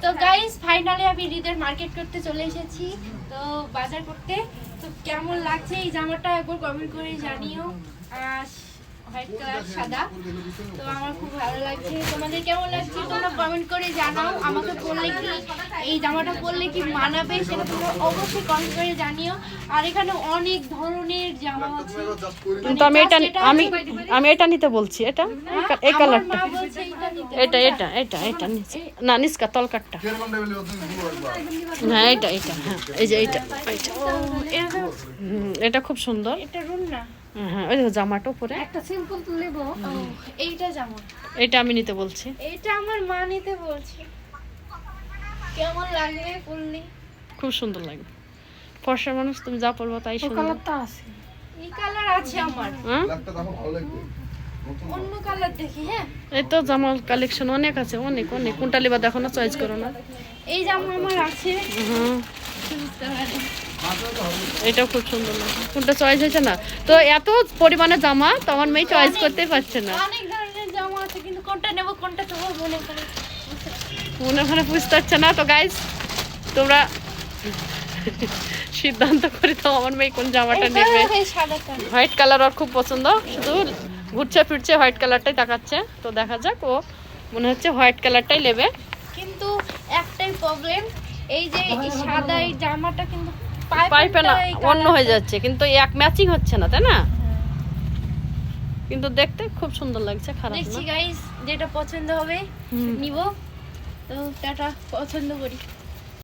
তো guys finally আমি ঈদের মার্কেট করতে চলে এসেছি, তো বাজার করতে। তো কেমন লাগছে এই জামাটা একবার কমেন্ট করে জানিও। হোয়াইট কালার সাদা, তো আমার খুব ভালো লাগছে। তোমাদের কেমন লাগছে তোমরা কমেন্ট করে জানাও। আমাকে বললে কি এই জামাটা পরলে কি মানাবে সেটা তোমরা অবশ্যই কমেন্ট করে জানিও। আর এখানে অনেক ধরনের জামা আছে, কিন্তু আমি এটা নিতে বলছি। এটা এই কালারটা, এটা এটা এটা এটা নিচে না, নিচকা তলকাটটা। হ্যাঁ এটা এটা, হ্যাঁ এই যে এইটা, এটা খুব সুন্দর। এটা রুন না, হ্যাঁ ওই দেখো জামাটা উপরে একটা সিম্পল নেব। এইটা জামা, এটা আমি নিতে বলছি। এটা আমার মা নিতে বলছে। কেমন লাগবে পরলে? খুব সুন্দর লাগবে। ফর্সা মানুষ, তুমি যা পরবো তাই সুন্দর। কালারটা আছে, এই কালার আছে আমার। হ্যাঁ অন্য কালার দেখি। হ্যাঁ এই তো জামার কালেকশন অনেক আছে, অনেক অনেক। কোনটা লিবা দেখো না, চয়েস করো না। এই জামা আমার আছে। হুম এটাও খুব সুন্দর লাগে। কোনটা চয়েস হয়েছে না তো, এত পরিমাণে জামা তো আমার মেয়ে চয়েস করতে পারছে না। অনেক ধরনের জামা আছে, কিন্তু কোনটা নেব কোনটা তো মনে বুঝতে পারছে না। তো গাইস তোমরা সিদ্ধান্ত করে দাও আমার মেয়ে কোন জামাটা নেবে। হোয়াইট কালার ওর খুব পছন্দ, শুধু ঘুরছে ফিরছে হোয়াইট কালারটাই তাকাচ্ছে। তো দেখা যাক, ও মনে হচ্ছে হোয়াইট কালারটাই নেবে। কিন্তু একটাই প্রবলেম, এই যে সাদা এই জামাটা কিন্তু পাইপে না, অন্য হয়ে যাচ্ছে, কিন্তু এক ম্যাচিং হচ্ছে না, তাই না? কিন্তু দেখতে খুব সুন্দর লাগছে, খারাপ না। দেখছি গাইস যেটা পছন্দ হবে নিব। তো টাটা, পছন্দ করি।